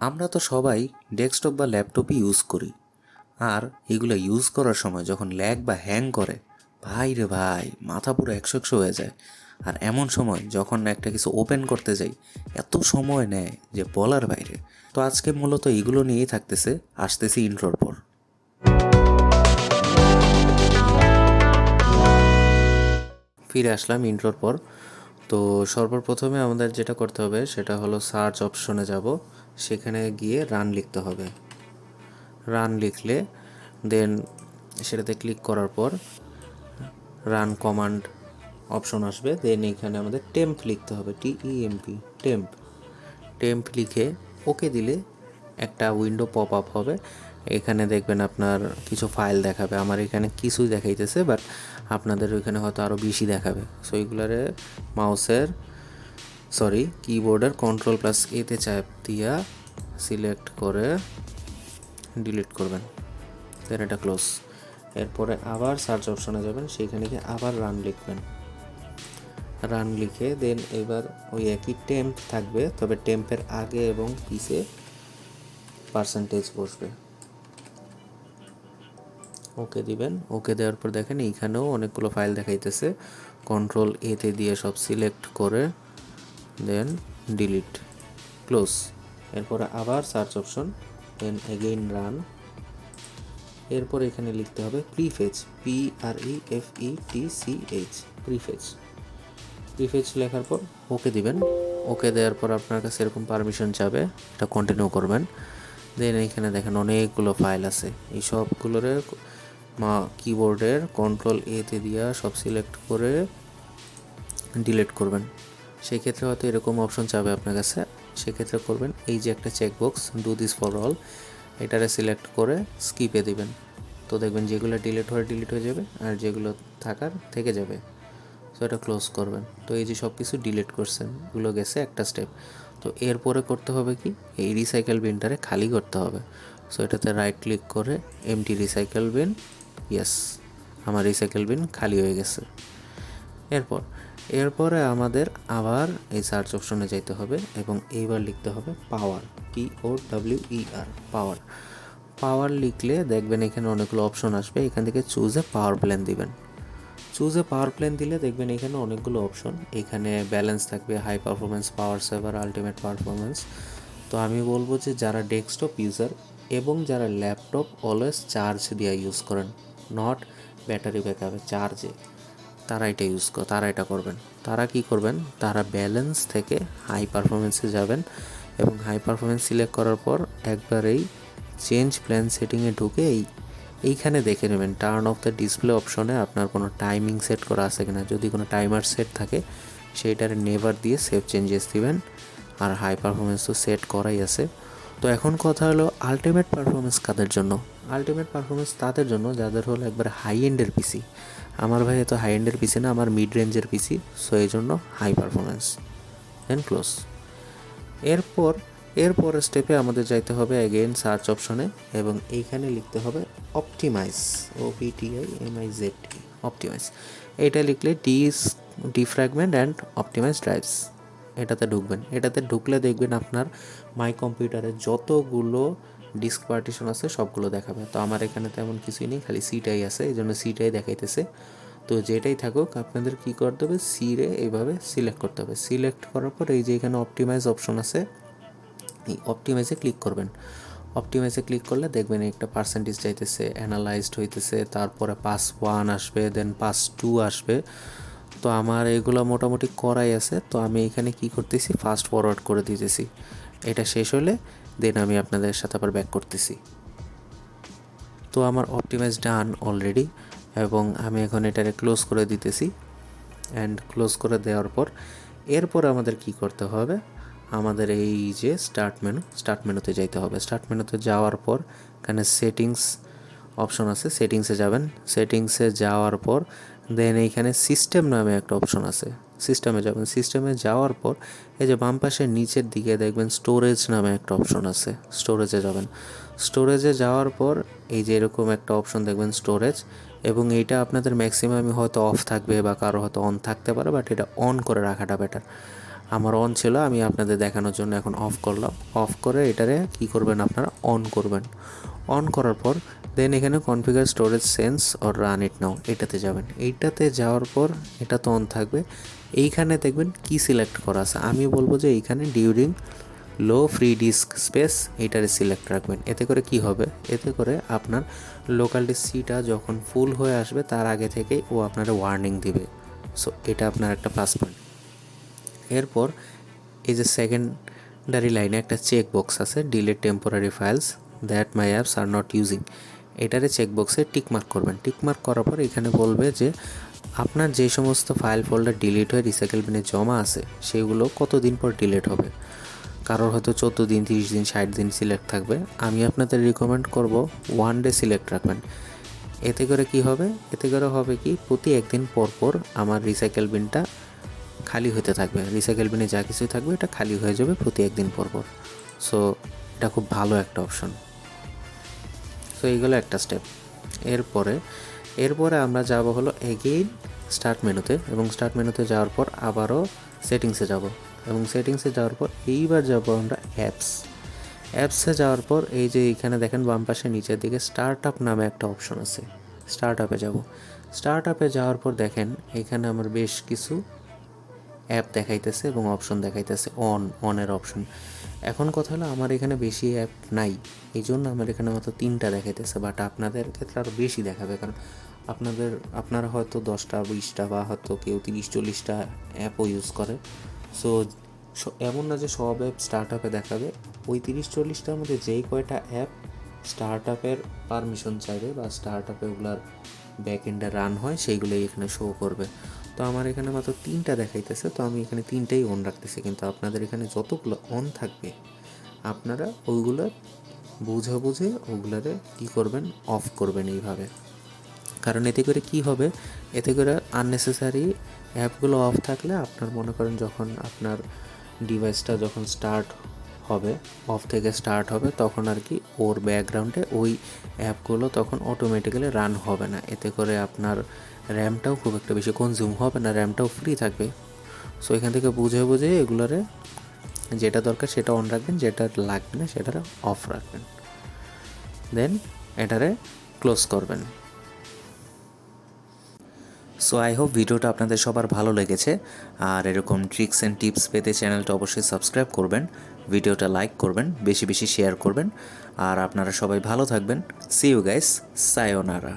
আমরা তো সবাই ডেস্কটপ বা ল্যাপটপই ইউজ করি, আর এগুলো ইউজ করার সময় যখন ল্যাগ বা হ্যাং করে, ভাই রে ভাই, মাথা পুরো একশো একশো হয়ে যায়। আর এমন সময় যখন একটা কিছু ওপেন করতে যাই, এত সময় নেয় যে বলার বাইরে। তো আজকে মূলত এগুলো নিয়েই থাকতেছে, আসতেছি ইন্ট্রোর পর। ফিরে আসলাম ইন্ট্রোর পর। তো সর্বপ্রথমে আমাদের যেটা করতে হবে সেটা হলো সার্চ অপশনে যাব, সেখানে গিয়ে রান লিখতে হবে। রান লিখলে দেন সেটাতে ক্লিক করার পর রান কমান্ড অপশন আসবে। দেন এখানে আমাদের টেম্প লিখতে হবে, TEMP, টেম্প। টেম্প লিখে ওকে দিলে একটা উইন্ডো পপ আপ হবে। এখানে দেখবেন আপনার কিছু ফাইল দেখাবে। আমার এখানে কিছুই দেখাইতেছে, বাট আপনাদের ওইখানে হয়তো আরও বেশি দেখাবে। সো এইগুলারে কিবোর্ডের Ctrl+A চাপ দিয়া সিলেক্ট করে ডিলিট করবেন, দেন এটা ক্লোজ। এরপরে আবার সার্চ অপশনে যাবেন, সেইখানে গিয়ে আবার রান লিখবেন। রান লিখে দেন এবার ওই একই টেম্প থাকবে, তবে টেম্পের আগে এবং পিছে পার্সেন্টেজ বসবে। ওকে দিবেন। ওকে দেওয়ার পর দেখেন এইখানেও অনেকগুলো ফাইল দেখাইতেছে। Ctrl+A দিয়ে সব সিলেক্ট করে দেন ডিলিট, ক্লোজ। এরপরে আবার search option, then again run. এরপর এখানে লিখতে হবে প্রিফেচ, PREFETCH, প্রিফেচ লেখার পর ওকে দিবেন। ওকে দেওয়ার পর আপনার কাছে এরকম পারমিশন যাবে, এটা কন্টিনিউ করবেন। দেন এখানে দেখেন অনেকগুলো ফাইল আছে, এই সবগুলোরে কিবোর্ডের Ctrl+A দিয়া সব সিলেক্ট করে ডিলিট করবেন। সেক্ষেত্রে হয়তো এরকম অপশন চাবে আপনার কাছে, সেক্ষেত্রে করবেন এই যে একটা checkbox, do this for all, এটারে সিলেক্ট করে স্কিপে দিবেন। তো দেখবেন যেগুলো ডিলিট হয়ে যাবে, আর যেগুলো থাকার থেকে যাবে। সো এটা ক্লোজ করবেন। তো এই যে সব কিছু ডিলিট করছেন, এগুলো গেছে একটা স্টেপ। তো এরপরে করতে হবে কি, এই রিসাইকেল বিনটারে খালি করতে হবে। সো এটাতে রাইট ক্লিক করে এমটি রিসাইকেল বিন, ইয়েস, আমার রিসাইকেল বিন খালি হয়ে গেছে। এরপরে আমাদের আবার এই সার্চ অপশনে যাইতে হবে এবং এইবার লিখতে হবে পাওয়ার, POWER, পাওয়ার। পাওয়ার লিখলে দেখবেন এখানে অনেকগুলো অপশন আসবে, এখান থেকে চুজ এ পাওয়ার প্ল্যান দিবেন। চুজ এ পাওয়ার প্ল্যান দিলে দেখবেন এখানে অনেকগুলো অপশন, এখানে ব্যালেন্স থাকবে, হাই পারফরমেন্স, পাওয়ার সেভার, আলটিমেট পারফরমেন্স। তো আমি বলবো যে যারা ডেস্কটপ ইউজার এবং যারা ল্যাপটপ অলওয়েজ চার্জ দিয়ে ইউজ করেন, নট ব্যাটারি ব্যাকআপে, চার্জে, তারা এটা করবেন। তারা কি করবেন, তারা ব্যালেন্স থেকে হাই পারফরমেন্সে যাবেন এবং হাই পারফরমেন্স সিলেক্ট করার পর একবার এই চেঞ্জ প্ল্যান সেটিংয়ে ঢুকে এইখানে দেখে নেবেন টার্ন অফ দ্য ডিসপ্লে অপশনে আপনার কোনো টাইমিং সেট করা আছে কিনা। যদি কোনো টাইমার সেট থাকে সেইটার নেভার দিয়ে সেভ চেঞ্জেস দিবেন। আর হাই পারফরমেন্স তো সেট করাই আছে। তো এখন কথা হলো আলটিমেট পারফরমেন্স কাদের জন্য। আলটিমেট পারফরমেন্স তাদের জন্য যাদের হলো একবার হাই এন্ডের পিসি। আমার ভাই তো হাই এন্ডের পিসি না, আমার মিড রেঞ্জের পিসি, সো এই জন্য হাই পারফরমেন্স। দেন ক্লোজ। এরপরের স্টেপে আমাদের যাইতে হবে অ্যাগেন সার্চ অপশনে এবং এইখানে লিখতে হবে অপটিমাইজ, OPTIMIZ, অপটিমাইজ। এইটা লিখলে ডিফ্র্যাগমেন্ট অ্যান্ড অপটিমাইজ ড্রাইভস, এটাতে ঢুকবেন। এটাতে ঢুকলে দেখবেন আপনার মাই কম্পিউটারে যতগুলো ডিস্ক পার্টিশন আছে সবগুলো দেখাবে। তো আমার এখানে তেমন কিছুই নেই, খালি সিটাই আছে, এই জন্য সিটাই দেখাইতেছে। তো যেটাই থাকুক আপনাদের কী করতে হবে, সিরে এইভাবে সিলেক্ট করতে হবে। সিলেক্ট করার পর এই যে এখানে অপটিমাইজ অপশন আছে, এই অপটিমাইজে ক্লিক করবেন। অপটিমাইজে ক্লিক করলে দেখবেন একটা পার্সেন্টেজ চাইতেছে, অ্যানালাইজড হইতেছে, তারপরে পাস 1 আসবে, দেন পাস 2 আসবে। তো আমার এগুলো মোটামুটি করাই আছে। তো আমি এখানে কি করতেছি, ফাস্ট ফরওয়ার্ড করে দিতেছি। এটা শেষ হলে দেন আমি আপনাদের সাথে আবার ব্যাক করতেছি। তো আমার অপটিমাইজ ডান অলরেডি এবং আমি এখন এটারে ক্লোজ করে দিতেছি। অ্যান্ড ক্লোজ করে দেওয়ার পর এরপর আমাদের কি করতে হবে, আমাদের এই যে স্টার্ট মেনুতে যাইতে হবে। স্টার্ট মেনুতে যাওয়ার পর এখানে সেটিংস অপশন আছে, সেটিংসে যাবেন। সেটিংসে যাওয়ার পর দেন এইখানে সিস্টেম নামে একটা অপশন আছে, সিস্টেমে যাবেন। সিস্টেমে যাওয়ার পর এই যে বাম পাশের নিচের দিকে দেখবেন স্টোরেজ নামে একটা অপশন আছে, স্টোরেজে যাবেন। স্টোরেজে যাওয়ার পর এই যে এরকম একটা অপশন দেখবেন স্টোরেজ, এবং এইটা আপনাদের ম্যাক্সিমামই হয়তো অফ থাকবে বা কারো হয়তো অন থাকতে পারে, বাট এটা অন করে রাখাটা বেটার। আমার অন ছিল, আমি আপনাদের দেখানোর জন্য এখন অফ করলাম। অফ করে এটারে কী করবেন আপনারা, অন করবেন। অন করার পর দেন এখানে configure storage sense or run it now এটাতে যাবেন। এইটাতে যাওয়ার পর এটা তো অন থাকবে। এইখানে দেখবেন কি সিলেক্ট করা আছে, আমি বলবো যে এইখানে ডিউরিং লো ফ্রি ডিস্ক স্পেস এইটারে সিলেক্ট রাখবেন। এতে করে কি হবে, এতে করে আপনার লোকাল ডিস্কটা যখন ফুল হয়ে আসবে তার আগে থেকেই ও আপনারা ওয়ার্নিং দিবে। সো এটা আপনার একটা প্লাস পয়েন্ট। এরপর এই যে সেকেন্ডারি লাইনে একটা চেক বক্স আছে, delete temporary files that my apps are not using, এটারে চেকবক্সে টিকমার্ক করবেন। টিকমার্ক করার পর এখানে বলবে যে আপনার যে সমস্ত ফাইল ফোল্ডার ডিলিট হয়ে রিসাইকেল বিনে জমা আছে সেগুলো কতদিন পর ডিলিট হবে। কারোর হয়তো 14 দিন, 30 দিন, 60 দিন সিলেক্ট থাকবে। আমি আপনাদের রিকমেন্ড করব 1 ডে সিলেক্ট রাখবেন। এতে করে কি হবে, এতে করে হবে কি প্রতি একদিন পর পর আমার রিসাইকেল বিনটা খালি হতে থাকবে। রিসাইকেল বিনে যা কিছু থাকবে এটা খালি হয়ে যাবে প্রতি একদিন পর পর। সো এটা খুব ভালো একটা অপশন। সো এইগুলো একটা স্টেপ। এরপরে আমরা যাব হলো এগেইন স্টার্ট মেনুতে, এবং স্টার্ট মেনুতে যাওয়ার পর আবারও সেটিংসে যাব, এবং সেটিংসে যাওয়ার পর এইবার যাব আমরা অ্যাপসে যাওয়ার পর এই যে এখানে দেখেন বাম পাশে নিচের দিকে স্টার্ট আপ নামে একটা অপশন আছে, স্টার্ট আপে যাব। স্টার্ট আপে যাওয়ার পর দেখেন এখানে আমার বেশ কিছু অ্যাপ দেখাইতেছে এবং অপশন দেখাইতেছে, অনের অপশন। এখন কথা হলো আমার এখানে বেশি অ্যাপ নাই, এই জন্য আমার এখানে মাত্র 3টা দেখাইতেছে, বাট আপনাদের ক্ষেত্রে আরও বেশি দেখাবে, কারণ আপনারা হয়তো 10টা 20টা বা হয়তো কেউ 30-40টা অ্যাপও ইউজ করে। সো এমন না যে সব অ্যাপ স্টার্ট আপে দেখাবে, ওই 30-40টার মধ্যে যেই কয়টা অ্যাপ স্টার্ট আপের পারমিশন চাইবে বা স্টার্ট আপে ওগুলার ব্যাক এন্ডে রান হয় সেইগুলোই এখানে শো করবে। তো আমার এখানে মাত্র 3টা দেখাইতেছে, তো আমি এখানে 3টাই অন রাখতেছি, কিন্তু আপনাদের এখানে যতগুলো অন থাকবে আপনারা ওইগুলো বুঝে ওগুলারে কী করবেন, অফ করবেন এইভাবে। কারণ এতে করে কি হবে, এতে করে আননেসেসারি অ্যাপগুলো অফ থাকলে আপনার মনে করেন যখন আপনার ডিভাইসটা যখন স্টার্ট হবে, অফ থেকে স্টার্ট হবে, তখন আর কি ওর ব্যাকগ্রাউন্ডে ওই অ্যাপগুলো তখন অটোমেটিক্যালি রান হবে না। এতে করে আপনার র্যামটাও খুব একটা বেশি কনজিউম হবে না, র্যামটাও ফ্রি থাকবে। সো এখান থেকে বুঝে এগুলোরে যেটা দরকার সেটা অন রাখবেন, যেটা লাগবে না সেটা অফ রাখবেন, দেন এটারে ক্লোজ করবেন। সো আই হোপ ভিডিওটা আপনাদের সবার ভালো লেগেছে, আর এরকম ট্রিক্স অ্যান্ড টিপস পেতে চ্যানেলটা অবশ্যই সাবস্ক্রাইব করবেন, ভিডিওটা লাইক করবেন, বেশি বেশি শেয়ার করবেন, আর আপনারা সবাই ভালো থাকবেন। See you guys, সায়োনারা।